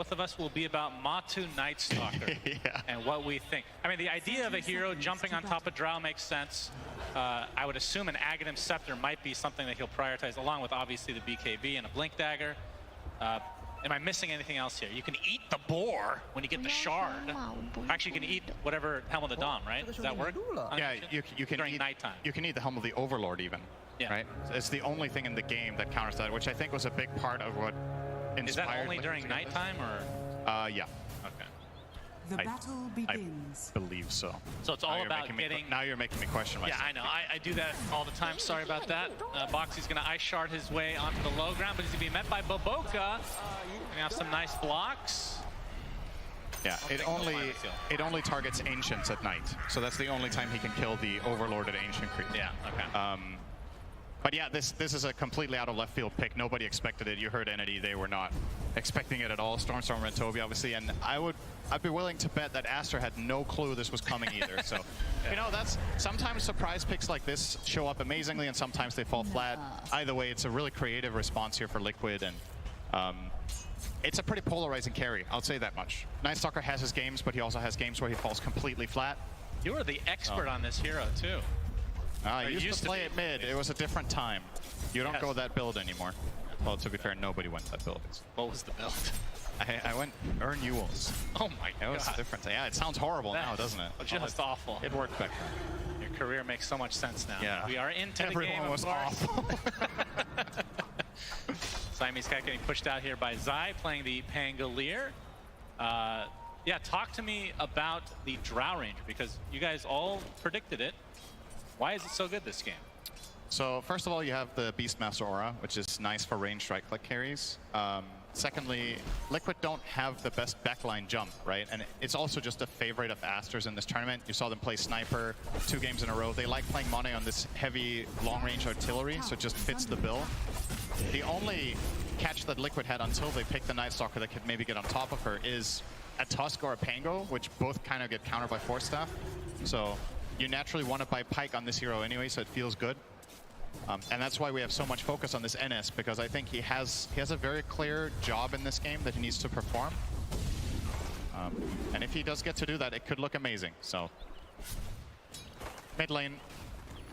Both of us will be about Matu Night Stalker Yeah. and what we think. I mean, the idea of a hero jumping on top of Drow makes sense. I would assume an Aghanim Scepter might be something that he'll prioritize, along with obviously the BKB and a Blink Dagger. Am I missing anything else here? You can eat the boar when you get the shard. Actually, you can eat whatever Helm of the Dawn, right? Does that work? Yeah, you can during eat, nighttime. You can eat the Helm of the Overlord even, Yeah. right? It's the only thing in the game that counters that, which I think was a big part of what inspired. Is that only Liquid during to get this. nighttime, or? Yeah. Okay. The battle begins. I believe so. So it's all about getting. Now you're making me question myself. Yeah, I know. I do that all the time. Sorry about that. Boxy's going to Ice Shard his way onto the low ground, but he's going to be met by Boboka. Gonna have some nice blocks. Yeah, it only targets Ancients at night. So that's the only time he can kill the Overlorded Ancient creature. Yeah, okay. But yeah, this is a completely out of left field pick. Nobody expected it. You heard Entity, they were not expecting it at all. Stormstormer and Toby, obviously, and I'd be willing to bet that Aster had no clue this was coming either. So, you know, that's sometimes surprise picks like this show up amazingly, and sometimes they fall flat. Either way, it's a really creative response here for Liquid, and it's a pretty polarizing carry. I'll say that much. Night Stalker has his games, but he also has games where he falls completely flat. You are the expert on this hero too. I used to play it mid. It was a different time. You don't go that build anymore. Well, to be fair, nobody went that build. What was the build? I went Earn Ewells. Oh my god. It was different. Yeah, it sounds horrible now, doesn't it? Just awful. It worked back then. Your career makes so much sense now. Yeah. We are into Everyone the game, was of course. awful. Siamese Cat getting pushed out here by Zai, playing the Pangolier. Yeah, talk to me about the Drow Ranger, because you guys all predicted it. Why is it so good this game? So first of all, you have the Beastmaster Aura, which is nice for ranged right-click carries. Secondly, Liquid don't have the best backline jump, right? And it's also just a favorite of Aster's in this tournament. You saw them play Sniper 2 games in a row. They like playing Monet on this heavy long-range artillery, so it just fits the bill. The only catch that Liquid had until they picked the Night Stalker that could maybe get on top of her is a Tusk or a Pango, which both kind of get countered by Force Staff. So you naturally want to buy Pike on this hero anyway, so it feels good. And that's why we have so much focus on this NS, because I think he has a very clear job in this game that he needs to perform. And if he does get to do that, it could look amazing. So mid lane,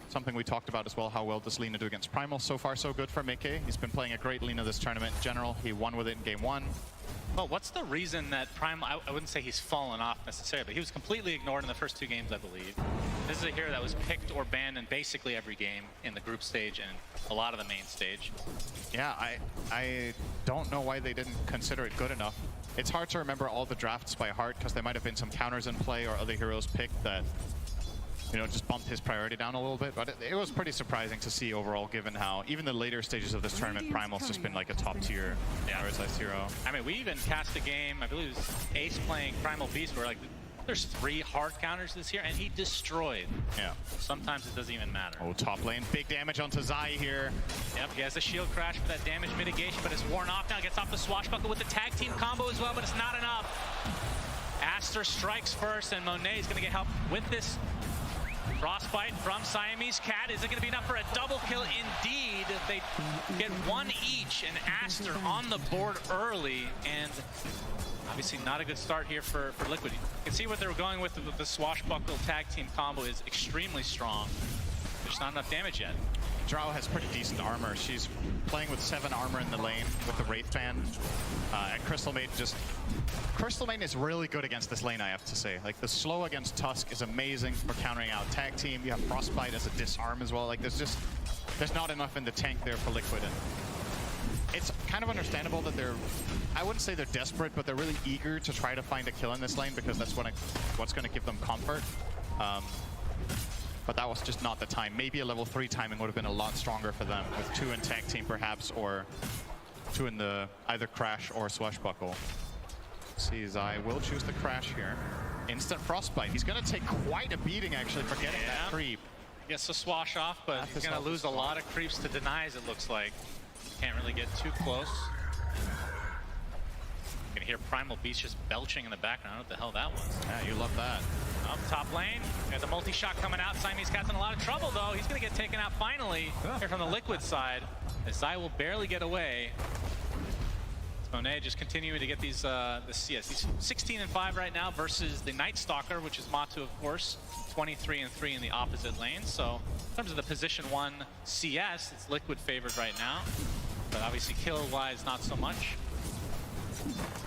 something we talked about as well, how well does Lina do against Primal? So far so good for Mickey. He's been playing a great Lina this tournament in general. He won with it in game 1. Well, what's the reason that Primal, I wouldn't say he's fallen off necessarily, but he was completely ignored in the first 2 games, I believe. This is a hero that was picked or banned in basically every game in the group stage and a lot of the main stage. Yeah, I don't know why they didn't consider it good enough. It's hard to remember all the drafts by heart, because there might have been some counters in play or other heroes picked that, you know, just bumped his priority down a little bit. But it was pretty surprising to see overall, given how even the later stages of this tournament, Primal's just been like a top tier prioritized hero. I mean, we even cast a game, I believe it was Ace playing Primal Beast, where like there's 3 hard counters this year, and he destroyed. Yeah. Sometimes it doesn't even matter. Oh, top lane, big damage onto Zai here. Yep, he has a shield crash for that damage mitigation, but it's worn off now. Gets off the swashbuckle with the tag team combo as well, but it's not enough. Aster strikes first, and Monet is going to get help with this Frostbite from Siamese Cat. Is it going to be enough for a double kill? Indeed. They get 1 each, and Aster on the board early, and obviously not a good start here for Liquid. You can see what they were going with the swashbuckle tag team combo is extremely strong. There's not enough damage yet. Drow has pretty decent armor. She's playing with 7 armor in the lane with the Wraith Fan. And Crystal Maiden is really good against this lane, I have to say. Like, the slow against Tusk is amazing for countering out tag team. You have Frostbite as a disarm as well. Like, there's not enough in the tank there for Liquid. And it's kind of understandable that I wouldn't say they're desperate, but they're really eager to try to find a kill in this lane, because that's what's going to give them comfort. But that was just not the time. Maybe a level 3 timing would have been a lot stronger for them, with 2 in tag team perhaps, or 2 in the either crash or swashbuckle. See, Zai will choose the crash here. Instant frostbite. He's going to take quite a beating actually for getting that creep. Gets the swash off, but he's going to lose a lot of creeps to denies, it looks like. Can't really get too close. You can hear Primal Beast just belching in the background. I don't know what the hell that was. Yeah, you love that. Up top lane, got the multi-shot coming out. Siamese Cat's in a lot of trouble, though. He's going to get taken out finally here from the Liquid side, as Zai will barely get away. Monet just continuing to get these the CS. He's 16-5 right now versus the Night Stalker, which is Matu, of course, 23-3 in the opposite lane. So in terms of the position 1 CS, it's Liquid favored right now, but obviously kill-wise, not so much.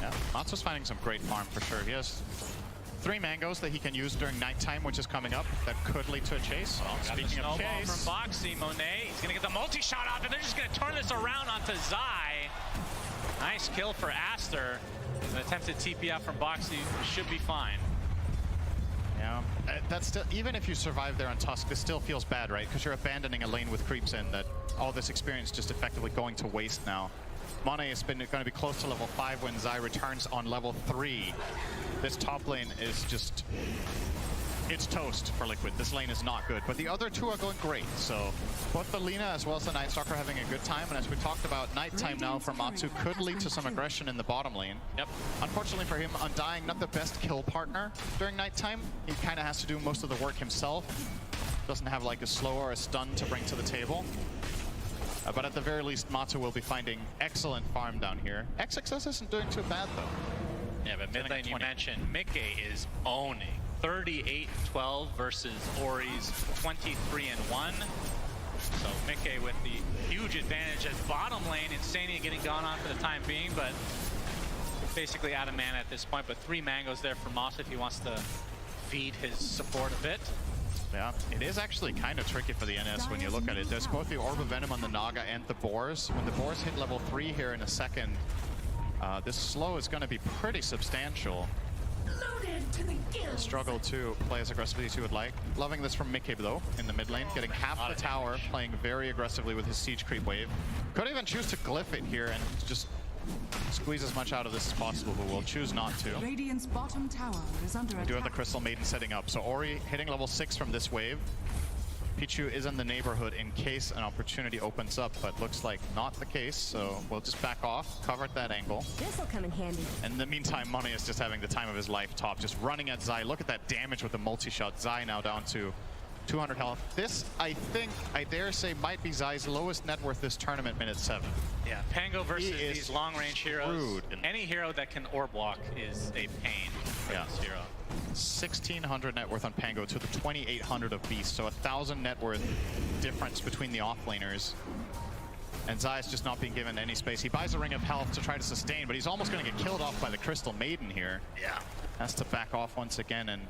Yeah, Matu's finding some great farm for sure. He has 3 mangoes that he can use during nighttime, which is coming up. That could lead to a chase. Well, speaking of chase, from Boxy, Monet, he's gonna get the multi-shot off, and they're just gonna turn this around onto Zai. Nice kill for Aster. An attempted TP out from Boxy should be fine. yeah, that's still, even if you survive there on Tusk, this still feels bad, right? Because you're abandoning a lane with creeps in, that all this experience just effectively going to waste now. Monet has been going to be close to level 5 when Zai returns on level 3. This top lane is just, it's toast for Liquid. This lane is not good, but the other 2 are going great. So both the Lina as well as the Night Stalker are having a good time, and as we talked about, nighttime now for Matu could lead to some aggression in the bottom lane. Yep. Unfortunately for him, Undying, not the best kill partner during nighttime. He kind of has to do most of the work himself. Doesn't have like a slow or a stun to bring to the table. But at the very least, Matu will be finding excellent farm down here. XXS isn't doing too bad though. Yeah, but mid lane you mentioned, Mickey is owning. 38-12 versus Ori's 23-1. So Mickey with the huge advantage as bottom lane. Insania getting gone on for the time being, but basically out of mana at this point. But 3 mangoes there for Moss if he wants to feed his support a bit. Yeah, it is actually kind of tricky for the NS when you look at it. There's both the Orb of Venom on the Naga and the Boars. When the Boars hit level 3 here in a second, this slow is going to be pretty substantial. Struggle to play as aggressively as you would like. Loving this from Mickey though, in the mid lane, getting half the tower, playing very aggressively with his Siege Creep wave. Could even choose to glyph it here and just squeeze as much out of this as possible, but we'll choose not to. Radiant's bottom tower is under attack. We do have the Crystal Maiden setting up, so Ori hitting level 6 from this wave. Pichu is in the neighborhood in case an opportunity opens up, but looks like not the case, so we'll just back off, cover at that angle. This'll come in handy. And in the meantime, Money is just having the time of his life top, just running at Zai. Look at that damage with the multi-shot. Zai now down to 200 health. This, I think, I dare say, might be Zai's lowest net worth this tournament, minute 7. Yeah, Pango versus these long-range heroes. Rude. Any hero that can orb walk is a pain for this hero. 1600 net worth on Pango to the 2800 of Beast, so 1000 net worth difference between the offlaners. And Zai is just not being given any space. He buys a Ring of Health to try to sustain, but he's almost going to get killed off by the Crystal Maiden here. Yeah. Has to back off once again, and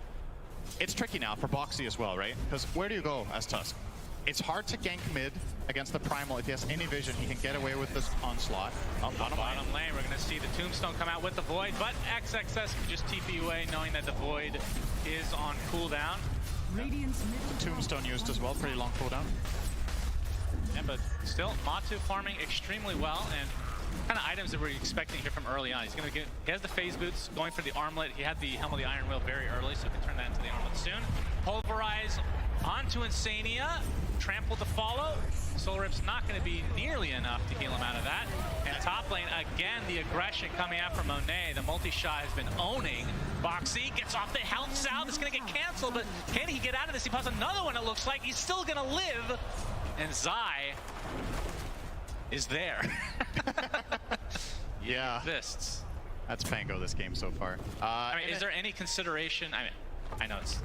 it's tricky now for Boxy as well, right? Because where do you go as Tusk? It's hard to gank mid against the Primal. If he has any vision, he can get away with this onslaught. Bottom lane, we're going to see the Tombstone come out with the Void, but XXS can just TP away knowing that the Void is on cooldown. Radiant's middle Tombstone used as well, pretty long cooldown. Yeah, but still, Matu farming extremely well, and kind of items that we're expecting here from early on. He's going to get, he has the phase boots going for the armlet. He had the Helm of the Iron Will very early, so he can turn that into the armlet soon. Pulverize onto Insania, trample to follow. Soul Rip's not going to be nearly enough to heal him out of that. And top lane, again, the aggression coming out from Monet. The multi-shot has been owning. Boxy gets off the health salve. It's going to get canceled, but can he get out of this? He pops another one, it looks like. He's still going to live. And Zai is there. Yeah. Exists. That's Pango this game so far. I mean, is there any consideration? I mean, I know it's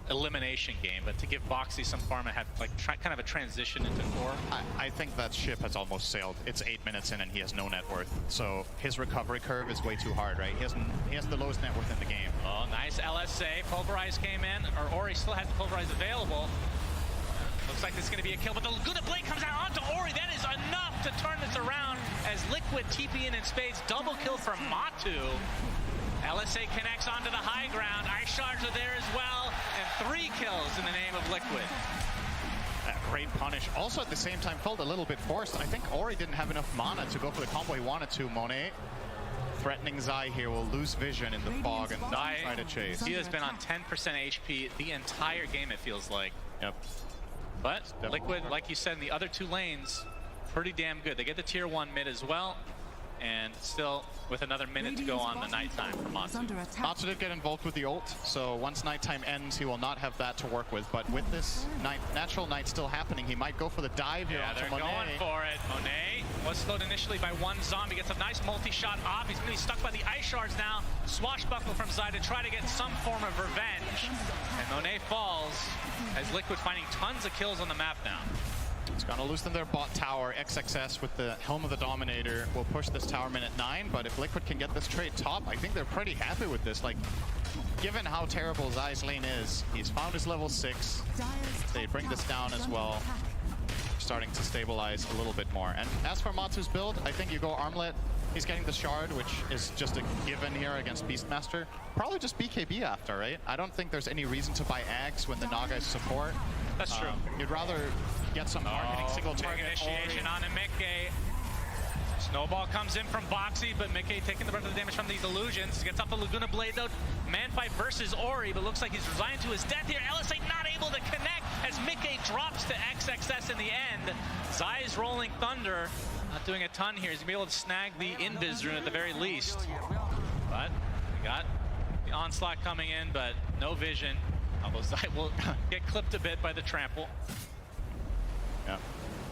elimination game, but to give Boxy some farm and have like kind of a transition into core. I think that ship has almost sailed. It's 8 minutes in and he has no net worth. So his recovery curve is way too hard, right? He has the lowest net worth in the game. Oh, nice LSA. Pulverize came in, or Ori still has the Pulverize available. Looks like this is going to be a kill, but the Laguna Blade comes out onto Ori. That is enough to turn this around as Liquid TP in spades. Double kill from Matu. LSA connects onto the high ground. Ice Shards are there as well. And 3 kills in the name of Liquid. Great punish. Also at the same time felt a little bit forced. I think Ori didn't have enough mana to go for the combo he wanted to. Monet threatening Zai here, will lose vision in the fog and Zai try to chase. He has been on 10% HP the entire game, it feels like. Yep. But Liquid, like you said, in the other 2 lanes, pretty damn good. They get the tier 1 mid as well. and still with another minute to go on the nighttime for Matu. Matu did get involved with the ult, so once nighttime ends, he will not have that to work with. But with this natural night still happening, he might go for the dive here onto they're Monet. going for it. Monet was slowed initially by one zombie, gets a nice multi-shot off. He's going to be stuck by the ice shards now. Swashbuckle from Zai to try to get some form of revenge. And Monet falls as Liquid finding tons of kills on the map now. It's going to loosen their bot tower. XXS with the Helm of the Dominator will push this tower minute 9, but if Liquid can get this trade top, I think they're pretty happy with this. Like, given how terrible Zai's lane is, he's found his level 6. They bring this down as well, starting to stabilize a little bit more. And as for Matu's build, I think you go Armlet. He's getting the Shard, which is just a given here against Beastmaster. Probably just BKB after, right? I don't think there's any reason to buy Ags when the Naga is support. That's true. You'd rather get some hard-hitting single target initiation on Mickey. Snowball comes in from Boxy, but Mickey taking the brunt of the damage from these illusions. Gets off the Laguna Blade though. Man fight versus Ori, but looks like he's resigned to his death here. LSA not able to connect as Mickey drops to XXS in the end. Zai's Rolling Thunder, not doing a ton here. He's gonna be able to snag the Invis rune at the very least. But we got the onslaught coming in, but no vision. Although Zai will get clipped a bit by the trample. Yeah.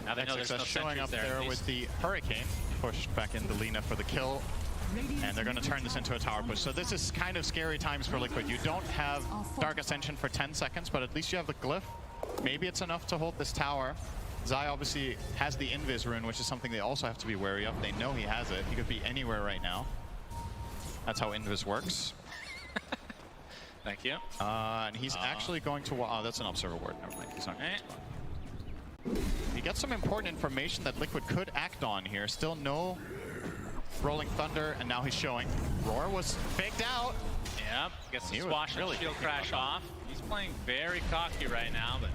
Now they know there's no showing up there with the Hurricane. Pushed back into Lina for the kill. And they're going to turn this into a tower push. So this is kind of scary times for Liquid. You don't have Dark Ascension for 10 seconds, but at least you have the Glyph. Maybe it's enough to hold this tower. Zai obviously has the Invis rune, which is something they also have to be wary of. They know he has it. He could be anywhere right now. That's how Invis works. Thank you. And he's actually going to... Oh, that's an Observer Ward. Never mind. He's not going to. He gets some important information that Liquid could act on here. Still no Rolling Thunder, and now he's showing. Roar was faked out. Yep, gets the swash and shield crash off. He's playing very cocky right now, but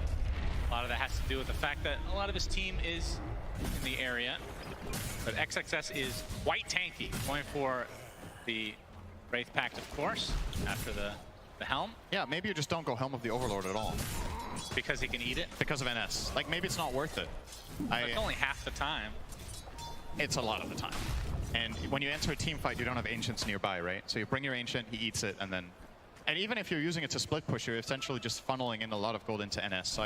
a lot of that has to do with the fact that a lot of his team is in the area. But XXS is quite tanky, going for the Wraith Pact, of course, after the Helm. Yeah, maybe you just don't go Helm of the Overlord at all. Because he can eat it? Because of NS. Like, maybe it's not worth it. It's only half the time. It's a lot of the time. And when you enter a team fight, you don't have Ancients nearby, right? So you bring your Ancient, he eats it, and then... And even if you're using it to split push, you're essentially just funneling in a lot of gold into NS. So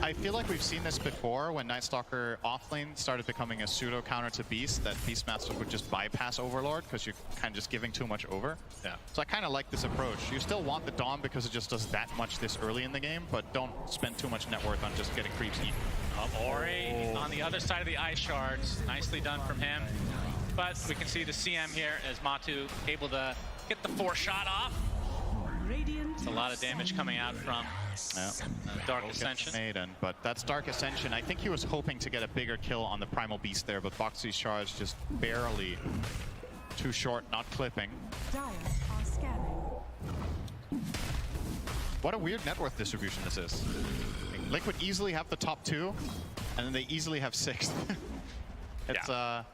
I feel like we've seen this before when Night Stalker offlane started becoming a pseudo counter to Beast, that Beastmaster would just bypass Overlord because you're kind of just giving too much over. Yeah. So I kind of like this approach. You still want the Dom because it just does that much this early in the game, but don't spend too much net worth on just getting creeps eaten. Ori on the other side of the ice shards. Nicely done from him. But we can see the CM here as Matu able to get the 4-shot off. It's a lot of damage coming out from Dark Ascension. But that's Dark Ascension. I think he was hoping to get a bigger kill on the Primal Beast there, but Boxy's charge just barely too short, not clipping. What a weird net worth distribution this is. Liquid easily have the top 2, and then they easily have 6th. It's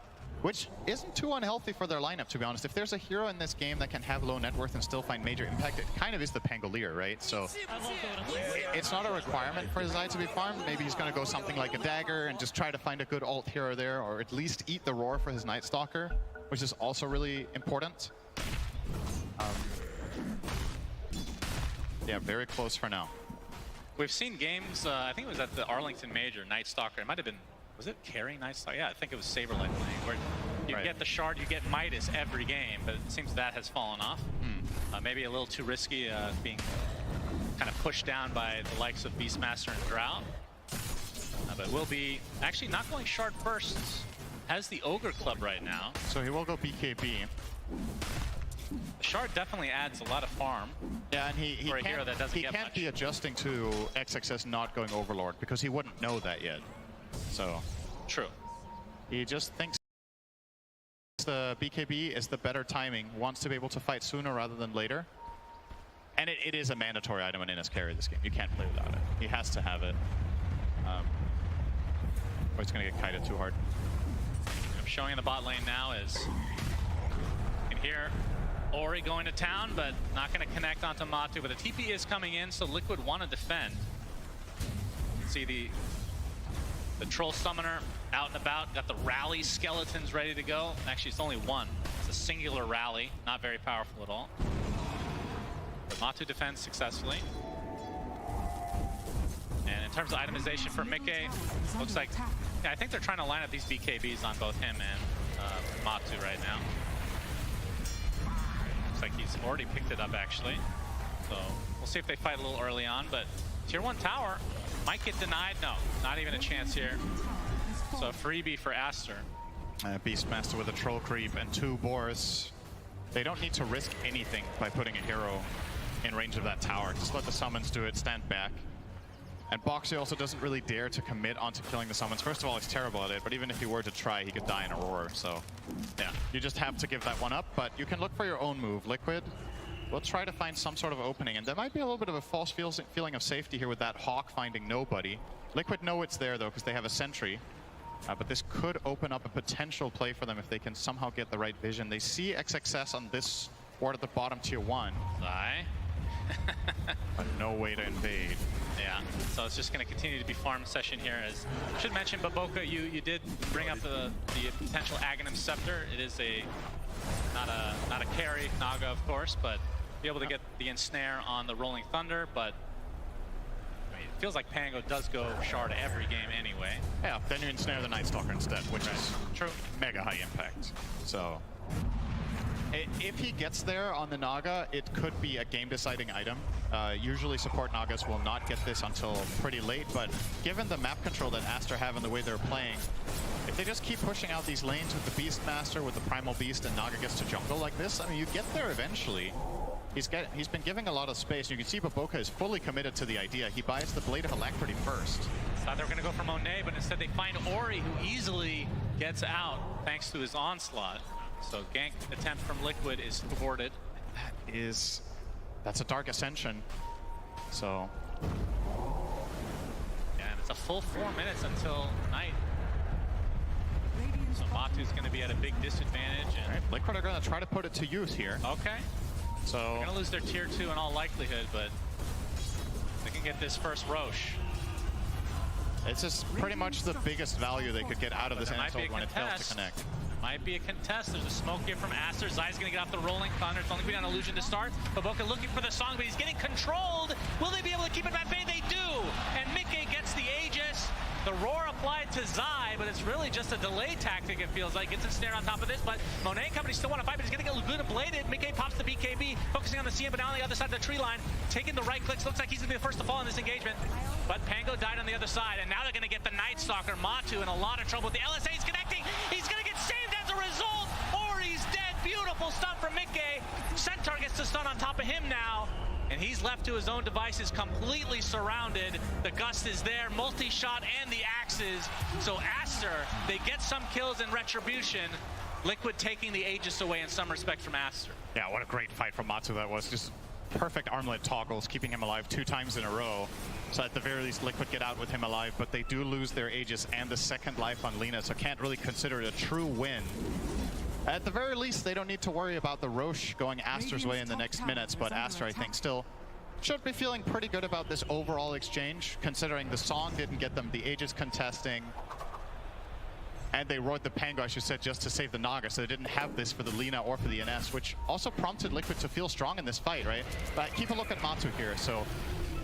which isn't too unhealthy for their lineup, to be honest. If there's a hero in this game that can have low net worth and still find major impact, it kind of is the Pangolier, right? So it's not a requirement for Zai to be farmed. Maybe he's going to go something like a Dagger and just try to find a good ult hero there, or at least eat the Roar for his Night Stalker, which is also really important. Yeah, very close for now. We've seen games, I think it was at the Arlington Major, Night Stalker. It might have been, was it carry Night Stalker? Yeah, I think it was Saberlight playing, where you get the Shard, you get Midas every game, but it seems that has fallen off. Maybe a little too risky, being kind of pushed down by the likes of Beastmaster and Drought. But will be actually not going Shard first. Has the Ogre Club right now. So he will go BKB. Shard definitely adds a lot of farm. Yeah, and he for a hero that doesn't get much. He can't be adjusting to XXS not going Overlord because he wouldn't know that yet. So true. He just thinks the BKB is the better timing, wants to be able to fight sooner rather than later. And it is a mandatory item in NS carry this game. You can't play without it. He has to have it. Or it's going to get kited too hard. I'm showing in the bot lane now is you can hear Ori going to town, but not going to connect onto Matu. But the TP is coming in, so Liquid want to defend. You can see the Troll Summoner out and about. Got the rally skeletons ready to go. Actually, it's only one. It's a singular rally, not very powerful at all. But Matu defends successfully. And in terms of itemization for Mickey, looks like, yeah, I think they're trying to line up these BKBs on both him and Matu right now. Looks like he's already picked it up, actually. So we'll see if they fight a little early on, but Tier 1 tower might get denied. No, not even a chance here. So a freebie for Aster. Beastmaster with a troll creep and 2 boars. They don't need to risk anything by putting a hero in range of that tower. Just let the summons do it, stand back. And Boxy also doesn't really dare to commit onto killing the summons. First of all, he's terrible at it, but even if he were to try, he could die in a roar. So yeah, you just have to give that one up, but you can look for your own move. Liquid will try to find some sort of opening, and there might be a little bit of a false feeling of safety here with that Hawk finding nobody. Liquid know it's there though, because they have a sentry. But this could open up a potential play for them if they can somehow get the right vision. They see XXS on this ward at the bottom, Tier 1. Bye. But no way to invade. Yeah, so it's just going to continue to be farm session here. As I should mention, Baboka, you did bring up the potential Aghanim Scepter. It is not a carry Naga, of course, but be able to get the ensnare on the Rolling Thunder. But I mean, it feels like Pango does go Shard every game anyway. Yeah, then you ensnare the Night Stalker instead, which is true, mega high impact. So if he gets there on the Naga, it could be a game-deciding item. Usually support Nagas will not get this until pretty late, but given the map control that Aster have and the way they're playing, if they just keep pushing out these lanes with the Beastmaster, with the Primal Beast, and Naga gets to jungle like this, I mean, you get there eventually. He's been giving a lot of space. You can see Baboka is fully committed to the idea. He buys the Blade of Alacrity first. Thought they were going to go for Monet, but instead they find Ori, who easily gets out thanks to his onslaught. So gank attempt from Liquid is thwarted. That's a Dark Ascension. So yeah, and it's a full 4 minutes until night. So Matu's going to be at a big disadvantage. And right, Liquid are going to try to put it to use here. Okay. So they're going to lose their Tier 2 in all likelihood, but they can get this first Roche. It's just pretty much the biggest value they could get out of this insult when it fails to connect. Might be a contest. There's a smoke here from Aster. Zai's going to get off the Rolling Thunder. It's only been an illusion to start. Baboka looking for the song, but he's getting controlled. Will they be able to keep it at bay? They do. And Mickey gets the Aegis. The roar applied to Zai, but it's really just a delay tactic, it feels like. Gets a snare on top of this, but Monet Company still want to fight, but he's going to get Laguna bladed. Mickey pops the BKB, focusing on the CM, but now on the other side of the tree line, taking the right clicks. Looks like he's going to be the first to fall in this engagement. But Pango died on the other side, and now they're going to get the Night Stalker. Matu in a lot of trouble with the LSA. He's connecting. He's going to get saved as a result, or he's dead. Beautiful stun from Mickey. Centaur gets to stun on top of him now. And he's left to his own devices, completely surrounded. The Gust is there, multi-shot, and the axes. So Aster, they get some kills in retribution. Liquid taking the Aegis away in some respect from Aster. Yeah, what a great fight from Matu that was. Just perfect armlet toggles, keeping him alive 2 times in a row. So at the very least, Liquid get out with him alive, but they do lose their Aegis and the second life on Lina, so can't really consider it a true win. At the very least, they don't need to worry about the Roche going Aster's way in the next minutes, but Aster, I think, still should be feeling pretty good about this overall exchange, considering the song didn't get them the Aegis contesting, and they roared the Pango, I should say, just to save the Naga, so they didn't have this for the Lina or for the NS, which also prompted Liquid to feel strong in this fight, right? But keep a look at Matu here. So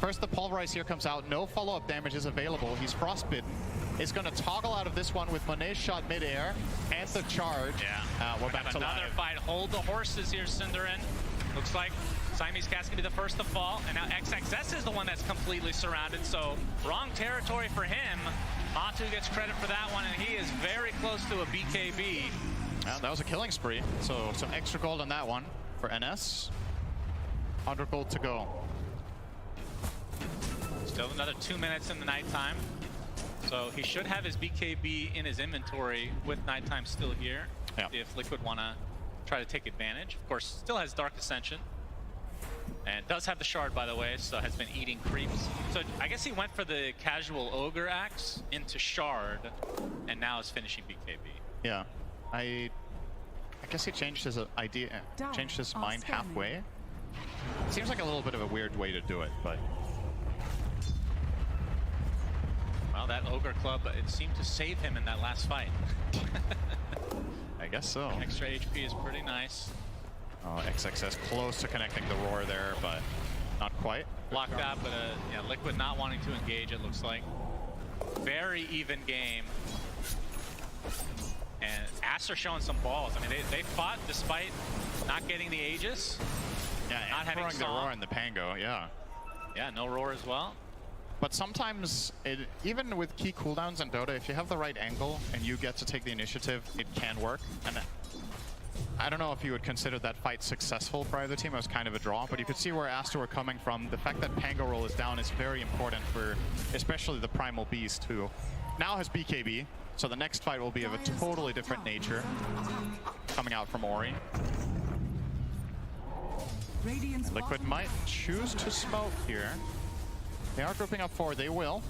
first the Pulverize here comes out, no follow-up damage is available, he's frostbitten. Is going to toggle out of this one with Monet's shot midair and the charge. Yeah, we're back to another live. fight. Hold the horses here, Cinderin. Looks like Siamese Cat's going to be the first to fall, and now XXS is the one that's completely surrounded, so wrong territory for him. Matu gets credit for that one, and he is very close to a BKB. Yeah, that was a killing spree, so some extra gold on that one for NS. 100 gold to go. Still another 2 minutes in the nighttime. So he should have his BKB in his inventory with nighttime still here. Yeah. If Liquid want to try to take advantage. Of course, still has Dark Ascension. And does have the Shard, by the way, so has been eating creeps. So I guess he went for the casual Ogre Axe into Shard, and now is finishing BKB. Yeah, I guess he changed his idea, changed his mind halfway. Seems like a little bit of a weird way to do it, but... Well, that Ogre Club, it seemed to save him in that last fight. I guess so. Extra HP is pretty nice. Oh, XXS close to connecting the roar there, but not quite. Blocked that, but yeah, Liquid not wanting to engage, it looks like. Very even game. And ASTER showing some balls. I mean, they fought despite not getting the Aegis. Yeah, not and having throwing the Song. roar and the Pango, yeah. Yeah, no roar as well. But sometimes, even with key cooldowns in Dota, if you have the right angle and you get to take the initiative, it can work. And I don't know if you would consider that fight successful for either team. It was kind of a draw, but you could see where ASTER were coming from. The fact that Pango roll is down is very important for especially the Primal Beast, who now has BKB. So the next fight will be of a totally different nature coming out from Ori. Liquid might choose to smoke here. They are grouping up 4, they will.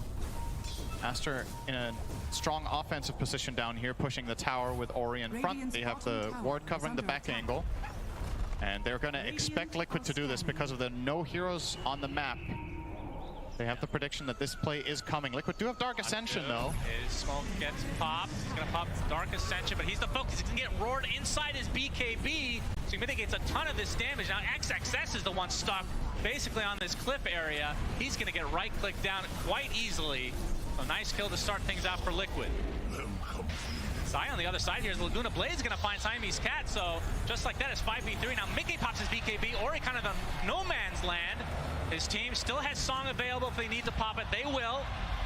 ASTER in a strong offensive position down here, pushing the tower with Ori in front. They have the ward covering the back angle. And they're going to expect Liquid to do this because of the no heroes on the map. They have the prediction that this play is coming. Liquid do have Dark Ascension, though. His smoke gets popped. He's going to pop Dark Ascension, but he's the focus. He's going to get roared inside his BKB, so he mitigates a ton of this damage. Now XXS is the one stuck basically on this cliff area. He's going to get right-clicked down quite easily. So nice kill to start things out for Liquid. Zai on the other side here is Laguna Blaze going to find Siamese Cat, so just like that, it's 5v3. Now Mickey pops his BKB. Ori kind of the no man's land. His team still has Song available if they need to pop it. They will.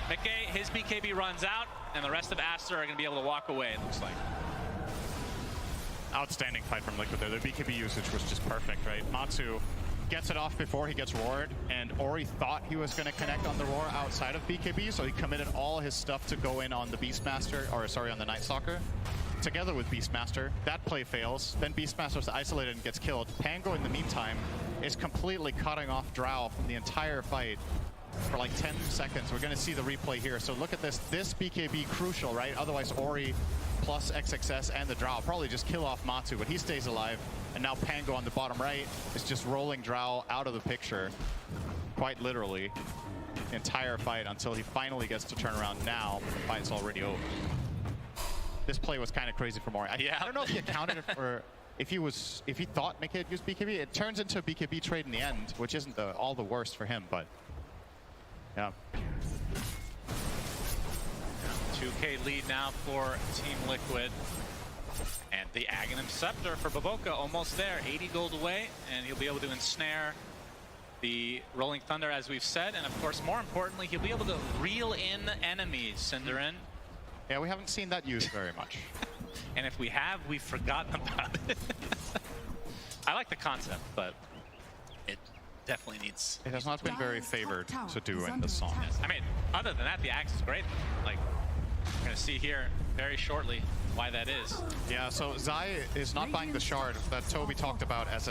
Mickey, his BKB runs out, and the rest of ASTER are going to be able to walk away, it looks like. Outstanding fight from Liquid there. Their BKB usage was just perfect, right? Matsu gets it off before he gets roared, and Ori thought he was going to connect on the roar outside of BKB, so he committed all his stuff to go in on the Beastmaster, or sorry, on the Night Stalker, together with Beastmaster. That play fails. Then Beastmaster's isolated and gets killed. Pango, in the meantime, is completely cutting off Drow from the entire fight for like 10 seconds. We're going to see the replay here. So look at this. This BKB crucial, right? Otherwise, Ori plus XXS and the Drow probably just kill off Matsu, but he stays alive. And now Pango on the bottom right is just rolling Drow out of the picture, quite literally, the entire fight until he finally gets to turn around. Now the fight's already over. This play was kind of crazy for Ori. I don't know if he accounted for if he thought Mickey had used BKB. It turns into a BKB trade in the end, which isn't all the worst for him, but yeah. 2K lead now for Team Liquid. And the Aghanim Scepter for Baboka almost there, 80 gold away, and he'll be able to ensnare the Rolling Thunder, as we've said, and of course, more importantly, he'll be able to reel in enemies, Cinderin. Yeah, we haven't seen that used very much. And if we have, we've forgotten about it. I like the concept, but it definitely needs... It has not been very favored to do in the song. I mean, other than that, the axe is great. Like, we're going to see here very shortly why that is. Yeah, so Zai is not buying the shard that Toby talked about as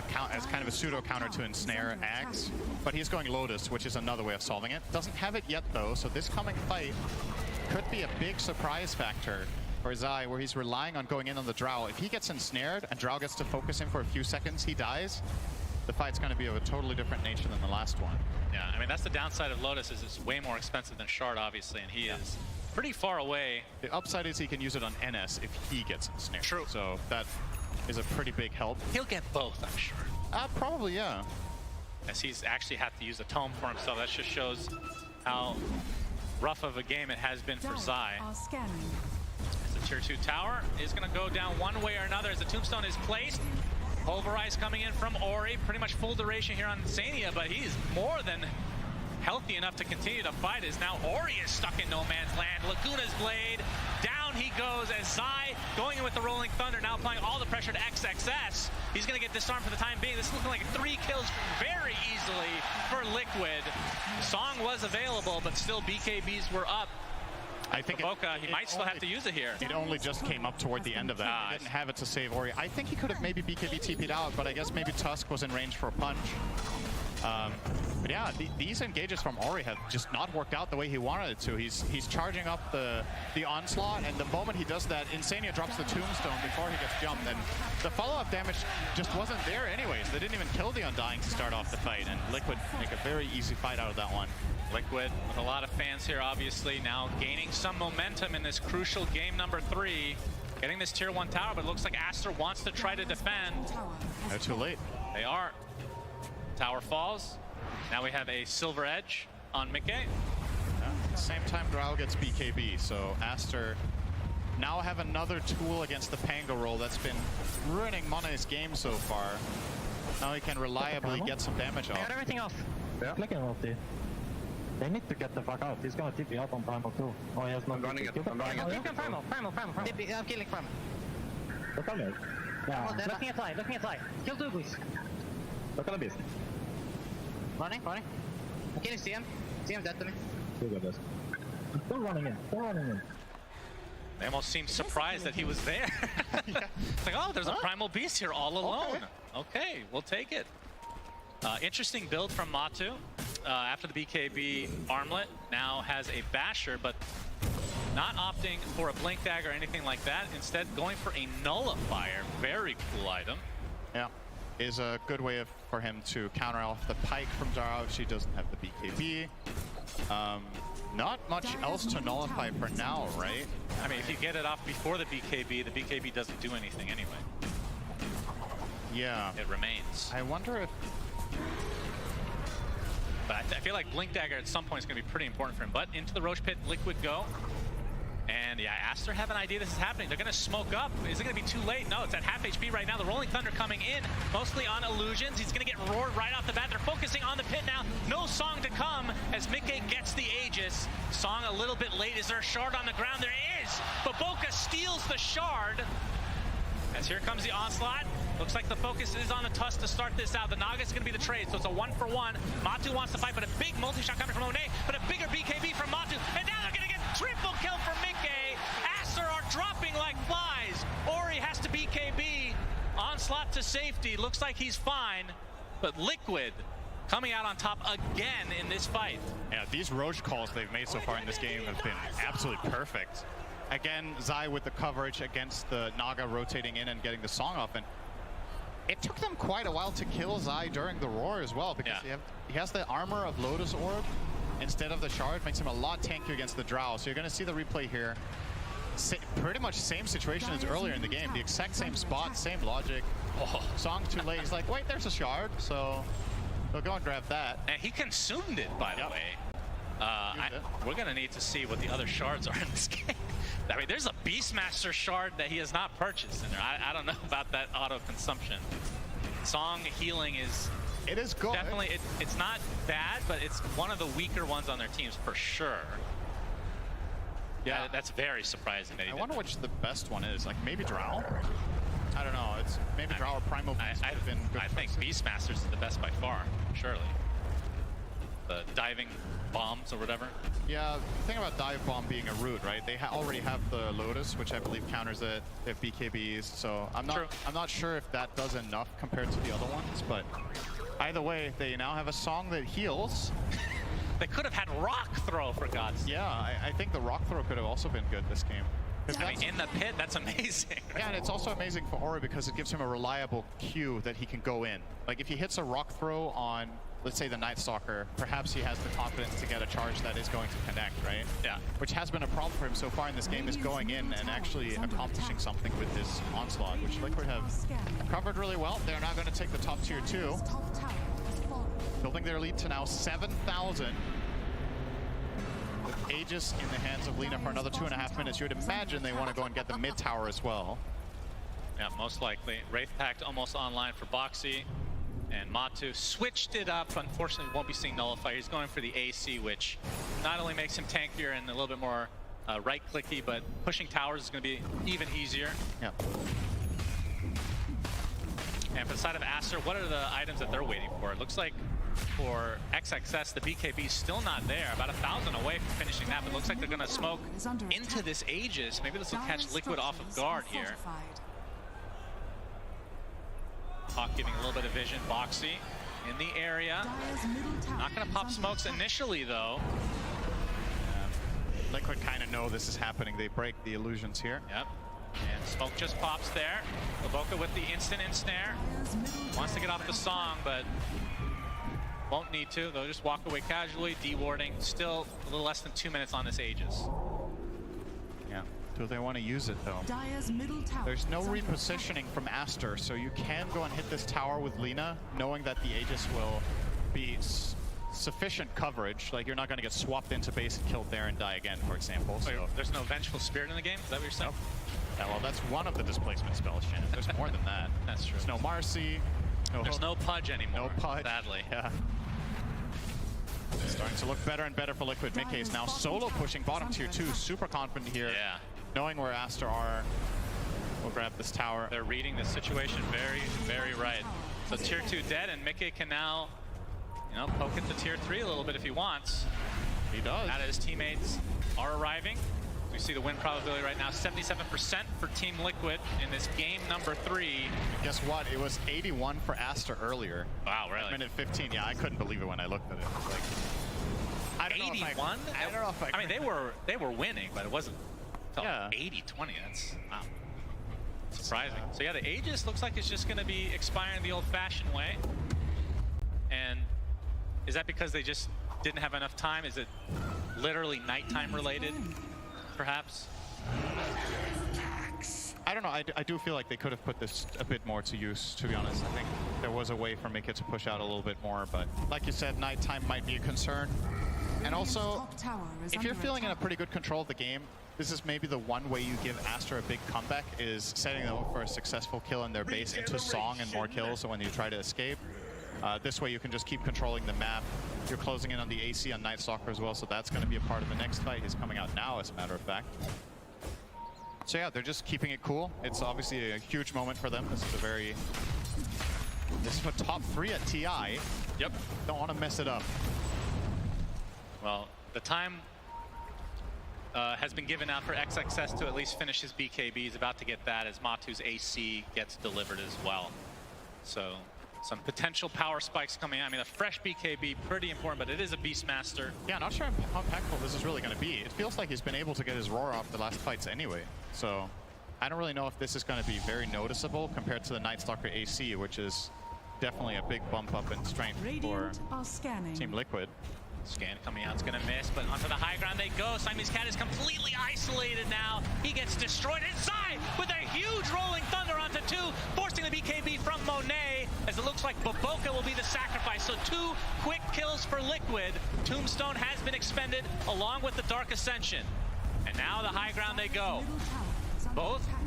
kind of a pseudo counter to ensnare Axe, but he's going Lotus, which is another way of solving it. Doesn't have it yet though, so this coming fight could be a big surprise factor for Zai, where he's relying on going in on the Drow. If he gets ensnared and Drow gets to focus him for a few seconds, he dies. The fight's going to be of a totally different nature than the last one. Yeah, I mean, that's the downside of Lotus, is it's way more expensive than Shard, obviously, and he is pretty far away. The upside is he can use it on NS if he gets ensnared. True. So that is a pretty big help. He'll get both, I'm sure. Probably, yeah. As he's actually had to use a tome for himself. That just shows how rough of a game it has been for Zai. The tier 2 tower is going to go down one way or another as the tombstone is placed. Pulverize coming in from Ori, pretty much full duration here on Sania, but he's more than healthy enough to continue to fight, as now Ori is stuck in no man's land. Laguna's blade, down he goes as Zai going in with the Rolling Thunder, now applying all the pressure to XXS. He's going to get disarmed for the time being. This is looking like 3 kills very easily for Liquid. Song was available, but still BKBs were up. I think Baboka, he might still have to use it here. It only just came up toward the end of that. He didn't have it to save Ori. I think he could have maybe BKB TP'd out, but I guess maybe Tusk was in range for a punch. But yeah, these engages from Ori have just not worked out the way he wanted it to. He's charging up the onslaught, and the moment he does that, Insania drops the tombstone before he gets jumped, and the follow-up damage just wasn't there anyways. They didn't even kill the Undying to start off the fight, and Liquid make a very easy fight out of that one. Liquid with a lot of fans here, obviously, now gaining some momentum in this crucial game number 3. Getting this tier 1 tower, but it looks like Aster wants to try to defend. They're too late. They are. Tower falls. Now we have a silver edge on Mickey. At the same time, Drow gets BKB, so Aster now have another tool against the Pango roll that's been ruining Mone's game so far. Now he can reliably get some damage off. Got everything off. Yeah. Clicking ulti. They need to get the fuck out. He's gonna TP out on Primal too. Oh, he has no. I'm running it. I'm running it. Primal. I'm killing Primal. Look at me. Yeah. Looking at side. Kill two boys. Look at the beast. Running. I'm killing CM. CM dead to me. Look at this. Still running in. They almost seemed surprised that he was there. It's like, oh, there's a primal beast here all alone. Okay, we'll take it. Interesting build from Matu. After the BKB armlet, now has a basher, but not opting for a blink dagger or anything like that. Instead, going for a nullifier. Very cool item. Yeah, is a good way for him to counter off the pike from Zara if she doesn't have the BKB. Not much else to nullify for now, right? I mean, if you get it off before the BKB doesn't do anything anyway. Yeah. It remains. I wonder if... But I feel like Blink Dagger at some point is going to be pretty important for him. But into the Roche Pit, Liquid go. And yeah, Aster have an idea this is happening. They're going to smoke up. Is it going to be too late? No, it's at half HP right now. The Rolling Thunder coming in, mostly on illusions. He's going to get roared right off the bat. They're focusing on the pit now. No Song to come as Mickey gets the Aegis. Song a little bit late. Is there a shard on the ground? There is. But Boca steals the shard. As here comes the onslaught. Looks like the focus is on the Tusk to start this out. The Naga's going to be the trade, so it's a 1-for-1. Matu wants to fight, but a big multi-shot coming from Monet, but a bigger BKB from Matu. And now they're going to get triple kill from Mickey. Aster are dropping like flies. Ori has to BKB. Onslaught to safety. Looks like he's fine, but Liquid coming out on top again in this fight. Yeah, these Roche calls they've made so far in this game have been absolutely perfect. Again, Zai with the coverage against the Naga rotating in and getting the Song off. And it took them quite a while to kill Zai during the Roar as well, because he has the armor of Lotus Orb instead of the Shard. Makes him a lot tankier against the Drow. So you're going to see the replay here. Pretty much same situation as earlier in the game. The exact same spot, same logic. Song too late. He's like, wait, there's a Shard. So they'll go and grab that. And he consumed it, by the way. We're going to need to see what the other shards are in this game. I mean, there's a Beastmaster shard that he has not purchased in there. I don't know about that auto-consumption. Song healing is... It is good. Definitely, it's not bad, but it's one of the weaker ones on their teams for sure. Yeah, that's very surprising. That I wonder which the best one is. Like, maybe Drow? I don't know. It's maybe Drow or Primal Beast would have been good. I think Beastmasters is the best by far, surely. The diving bombs or whatever. Yeah, the thing about Dive Bomb being a root, right? They already have the Lotus, which I believe counters it. They have BKBs, so I'm not sure if that does enough compared to the other ones, but either way, they now have a Song that heals. They could have had Rock Throw, for God's sake. Yeah, I think the Rock Throw could have also been good this game. I mean, in the pit, that's amazing. Yeah, and it's also amazing for Ori because it gives him a reliable Q that he can go in. Like, if he hits a Rock Throw on, let's say, the Night Stalker, perhaps he has the confidence to get a charge that is going to connect, right? Yeah. Which has been a problem for him so far in this game, is going in and actually accomplishing something with this Onslaught, which Liquid have covered really well. They're now going to take the top tier 2, building their lead to now 7,000. With Aegis in the hands of Lina for another 2.5 minutes. You would imagine they want to go and get the mid tower as well. Yeah, most likely. Wraith Pact almost online for Boxy. And Matu switched it up. Unfortunately, won't be seeing Nullifier. He's going for the AC, which not only makes him tankier and a little bit more right-clicky, but pushing towers is going to be even easier. Yeah. And for the side of Aster, what are the items that they're waiting for? It looks like for XXS, the BKB is still not there. About 1,000 away from finishing that, but it looks like they're going to smoke into this Aegis. Maybe this will catch Liquid off of guard here. Hawk giving a little bit of vision. Boxy in the area. Dire's middle tower Not going to is pop under smokes attack. initially, though. Liquid kind of know this is happening. They break the illusions here. Yep. And smoke just pops there. Laboka with the instant ensnare. Dire's middle Wants to get tower off the is song, but won't need to. They'll just walk away casually, dewarding. Still a little less than 2 minutes on this Aegis. Yeah. Do they want to use it though? Dire's middle tower. There's no is under repositioning from Aster, so you can go and hit this tower with Lina, knowing that the Aegis will be sufficient coverage. Like, you're not going to get swapped into base and killed there and die again, for example. So, Wait, there's no Vengeful Spirit in the game? Is that what you're saying? yeah, well, that's one of the displacement spells, Shannon. There's more than that. That's true. There's no Marcy. There's no Pudge anymore, no Pudge. sadly. Yeah. Starting to look better and better for Liquid. Mickey is now solo pushing bottom tier 2. Super confident here. Yeah. Knowing where Aster are. We'll grab this tower. They're reading the situation very, very right. So tier 2 dead, and Mickey can now, you know, poke into tier 3 a little bit if he wants. He does. Now that his teammates are arriving. We see the win probability right now, 77% for Team Liquid in this game number 3. Guess what? It was 81 for Aster earlier. Wow, really? At minute 15. Yeah, I couldn't believe it when I looked at it. Like, I don't know if 81? I don't know if I mean, they were winning, but it wasn't until Yeah. 80-20. That's wow. Surprising. So yeah, the Aegis looks like it's just going to be expiring the old-fashioned way. And is that because they just didn't have enough time? Is it literally nighttime related, perhaps? I don't know. I do feel like they could have put this a bit more to use, to be honest. I think there was a way for Mika to push out a little bit more, but like you said, nighttime might be a concern. And Radiant's also, top tower is if you're under feeling in a attack. pretty good control of the game, this is maybe the one way you give Aster a big comeback, is setting them up for a successful kill in their base into Song and more kills, so when you try to escape. This way you can just keep controlling the map. You're closing in on the AC on Night Stalker as well, so that's going to be a part of the next fight. He's coming out now, as a matter of fact. So yeah, they're just keeping it cool. It's obviously a huge moment for them. This is a top 3 at TI. Yep. Don't want to mess it up. Well, the time has been given out for XXS to at least finish his BKB. He's about to get that as Matu's AC gets delivered as well. So some potential power spikes coming out. I mean, a fresh BKB, pretty important, but it is a Beastmaster. Yeah, not sure how impactful this is really going to be. It feels like he's been able to get his roar off the last fights anyway. So I don't really know if this is going to be very noticeable compared to the Night Stalker AC, which is definitely a big bump up in strength for Radiant are scanning. Team Liquid. Scan coming out, it's gonna miss, but onto the high ground they go. Siamese Cat is completely isolated now. He gets destroyed. And Zai with a huge rolling thunder onto 2, forcing the BKB from Monet, as it looks like Baboka will be the sacrifice. So 2 quick kills for Liquid. Tombstone has been expended along with the Dark Ascension. And now the high ground they go. Middle tower is under Both attack.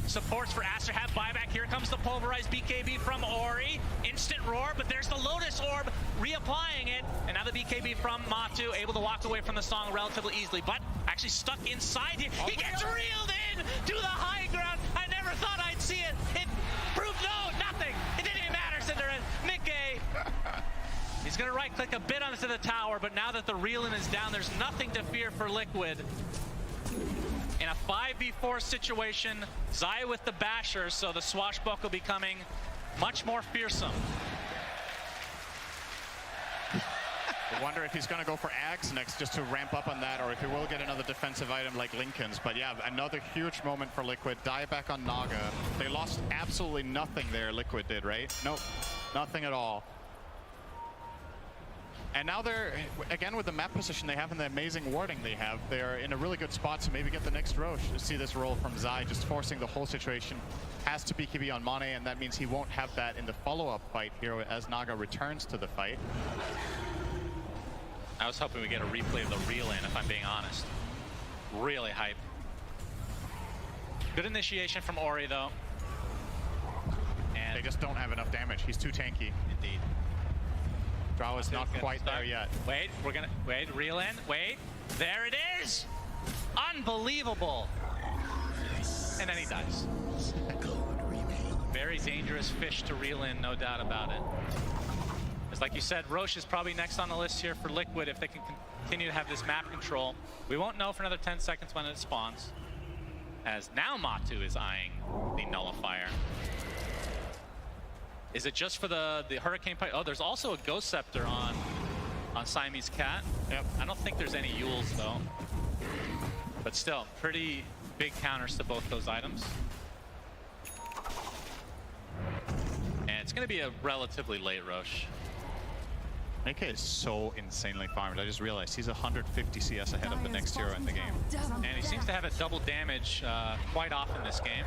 supports for Aster have buyback. Here comes the pulverized BKB from Ori. Instant roar, but there's the Lotus Orb reapplying it. And now the BKB from Matu, able to walk away from the song relatively easily, but actually stuck inside here. He gets reeled in to the high ground. I never thought I'd see it. It proved nothing. It didn't even matter, Cinderin. Mickey. He's gonna right click a bit onto the tower, but now that the reel-in is down, there's nothing to fear for Liquid. In a 5v4 situation, Zai with the basher, so the swashbuckle becoming much more fearsome. I wonder if he's going to go for Axe next just to ramp up on that, or if he will get another defensive item like Lincoln's. But yeah, another huge moment for Liquid. Dieback on Naga. They lost absolutely nothing there, Liquid did, right? Nope, nothing at all. And now they're, again, with the map position they have and the amazing warding they have, they're in a really good spot to maybe get the next Roche. You see this roll from Zai, just forcing the whole situation. Has to BKB on Mane, and that means he won't have that in the follow-up fight here as Naga returns to the fight. I was hoping we get a replay of the reel-in, if I'm being honest. Really hype. Good initiation from Ori, though. And They just don't have enough damage. He's too tanky. indeed. Drow is not Good quite start. there yet. Wait, we're gonna wait. Reel in. Wait, there it is. Unbelievable. And then he dies. Very dangerous fish to reel in, no doubt about it. As like you said, Roche is probably next on the list here for Liquid if they can continue to have this map control. We won't know for another 10 seconds when it spawns. As now Matu is eyeing the nullifier. Is it just for the Hurricane Pipe? Oh, there's also a Ghost Scepter on Siamese Cat. Yep. I don't think there's any Yules though. But still, pretty big counters to both those items. And it's going to be a relatively late Rosh. Meke is so insanely farmed. I just realized he's 150 CS ahead of the next hero in the game. And he seems to have a double damage quite often this game.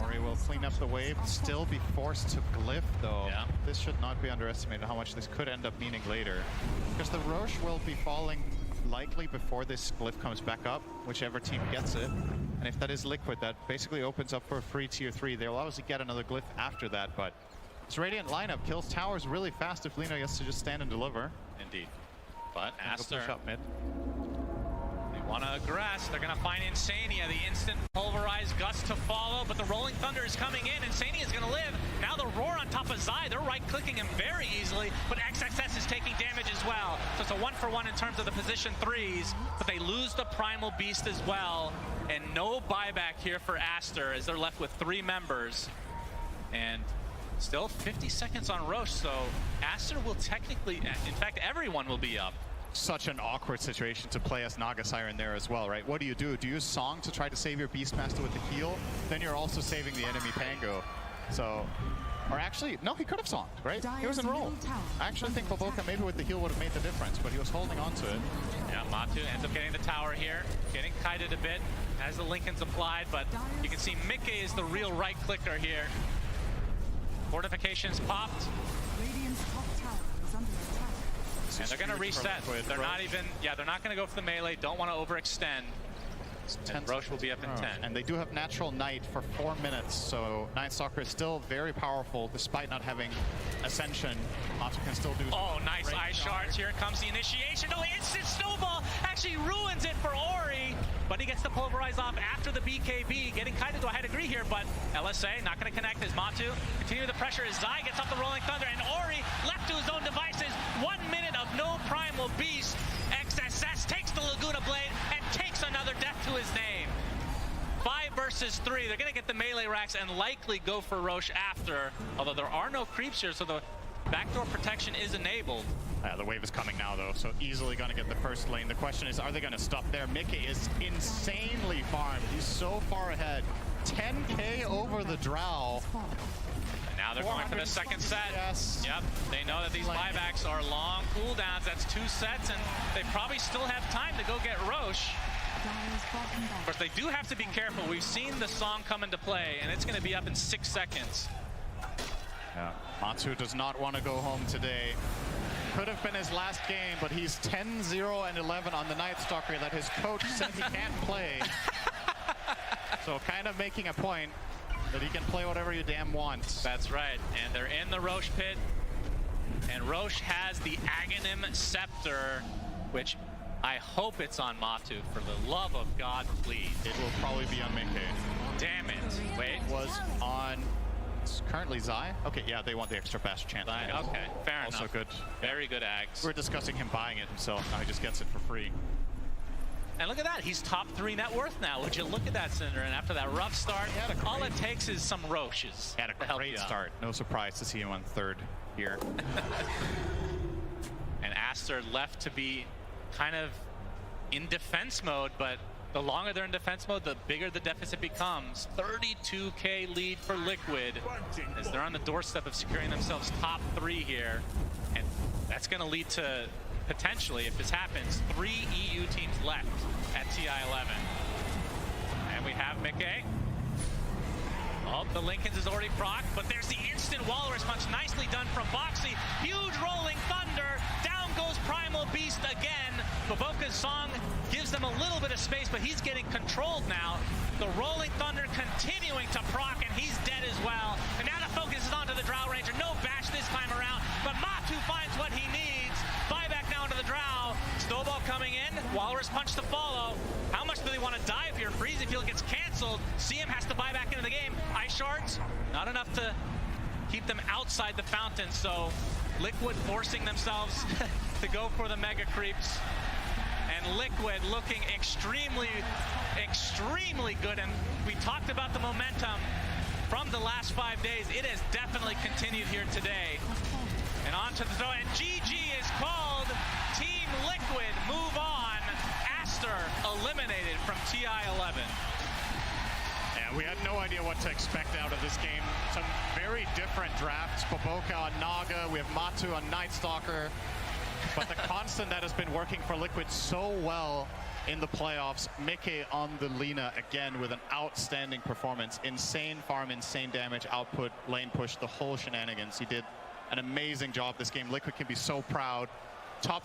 Ori will clean up the wave, still be forced to glyph though. Yeah. This should not be underestimated how much this could end up meaning later. Because the Rosh will be falling likely before this glyph comes back up, whichever team gets it. And if that is Liquid, that basically opens up for a free tier 3. They'll obviously get another glyph after that, but this Radiant lineup kills towers really fast if Lino gets to just stand and deliver. Indeed. But And go Aster, push up mid. they want to aggress. They're going to find Insania, the instant pulverized gust to follow, but the Rolling Thunder is coming in. Insania is going to live. Now the Roar on top of Zai. They're right-clicking him very easily, but XXS is taking damage as well. So it's a 1-for-1 in terms of the position 3s, but they lose the Primal Beast as well. And no buyback here for Aster as they're left with 3 members. And still 50 seconds on Rosh, so Aster will technically, in fact, everyone will be up. Such an awkward situation to play as Naga Siren there as well, right? What do? Do you use Song to try to save your Beastmaster with the heal? Then you're also saving the enemy Pango. So, or actually, no, he could have Songed, right? He was in roll. I actually think Boboka maybe with the heal would have made the difference, but he was holding on to it. Yeah, Matu ends up getting the tower here, getting kited a bit as the Lincoln's applied, but you can see Mike is the real right clicker here. Fortifications popped. Radiant's top tower is under attack. And they're going to reset. They're not even, they're not going to go for the melee. Don't want to overextend. And Rosh will be up in 10. And they do have Natural Night for 4 minutes, so Night Stalker is still very powerful despite not having Ascension. Matu can still do Oh, nice great Ice Shards. Here comes the initiation. Oh, instant snowball actually ruins it for Ori. But he gets the pulverize off after the BKB. Getting kited to a high degree here, but LSA not going to connect as Matu. Continue the pressure as Zai gets off the Rolling Thunder, and Ori left to his own devices. 1 minute of no Primal Beast. XSS takes the Laguna Blade and takes another death to his name. 5 versus 3. They're going to get the melee racks and likely go for Rosh after. Although there are no creeps here, so the backdoor protection is enabled. The wave is coming now, though, so easily going to get the first lane. The question is, are they going to stop there? Mickey is insanely farmed. He's so far ahead. 10k over the Drow. And now they're going for the second set. Yes. Yep, they know that these buybacks are long cooldowns. That's 2 sets, and they probably still have time to go get Rosh. Of course, they do have to be careful. We've seen the Song come into play, and it's going to be up in 6 seconds. Yeah. Matu does not want to go home today. Could have been his last game, but he's 10-0 and 11 on the Night Stalker that his coach said he can't play. So kind of making a point that he can play whatever you damn want. That's right, and they're in the Rosh pit, and Rosh has the Aghanim Scepter, which I hope it's on Matu. For the love of God, please. It will probably be on Meke. Damn it. Wait. It was on... It's currently Zai? Okay, yeah, they want the extra bash chance. Zai, okay, fair enough. Also good. Very good Ags. We're discussing him buying it himself. Now he just gets it for free. And look at that, he's top 3 net worth now. Would you look at that, Cinder? And after that rough start, all it takes is some Roshes. He had a great start. No surprise to see him on 3rd here. And Aster left to be kind of in defense mode, but the longer they're in defense mode, the bigger the deficit becomes. 32k lead for Liquid as they're on the doorstep of securing themselves top 3 here. And that's going to lead to, potentially, if this happens, 3 EU teams left at TI11. And we have Mike. Oh, the Lincoln's is already proc, but there's the instant Walrus Punch. Nicely done from Boxy. Huge Rolling Thunder. Down goes Primal Beast again. Boboka's Song gives them a little bit of space, but he's getting controlled now. The Rolling Thunder continuing to proc, and he's dead as well. And now the focus is onto the Drow Ranger. No bash this time around, but Matu finds what he needs. Buyback now into the Drow. Snowball coming in. Walrus Punch to follow. How much do they want to dive here? Freezing Field gets canceled. CM has to buy back into the game. Ice Shards, not enough to keep them outside the fountain, so Liquid forcing themselves to go for the Mega Creeps. And Liquid looking extremely, extremely good. And we talked about the momentum from the last 5 days. It has definitely continued here today. And on to the throw, and GG is called. Team Liquid move on. Aster eliminated from TI-11. Yeah, we had no idea what to expect out of this game. Some very different drafts. Boboka on Naga, we have Matu on Night Stalker. But the constant that has been working for Liquid so well in the playoffs, Mickey on the Lina again with an outstanding performance. Insane farm, insane damage, output, lane push, the whole shenanigans. He did an amazing job this game. Liquid can be so proud. Top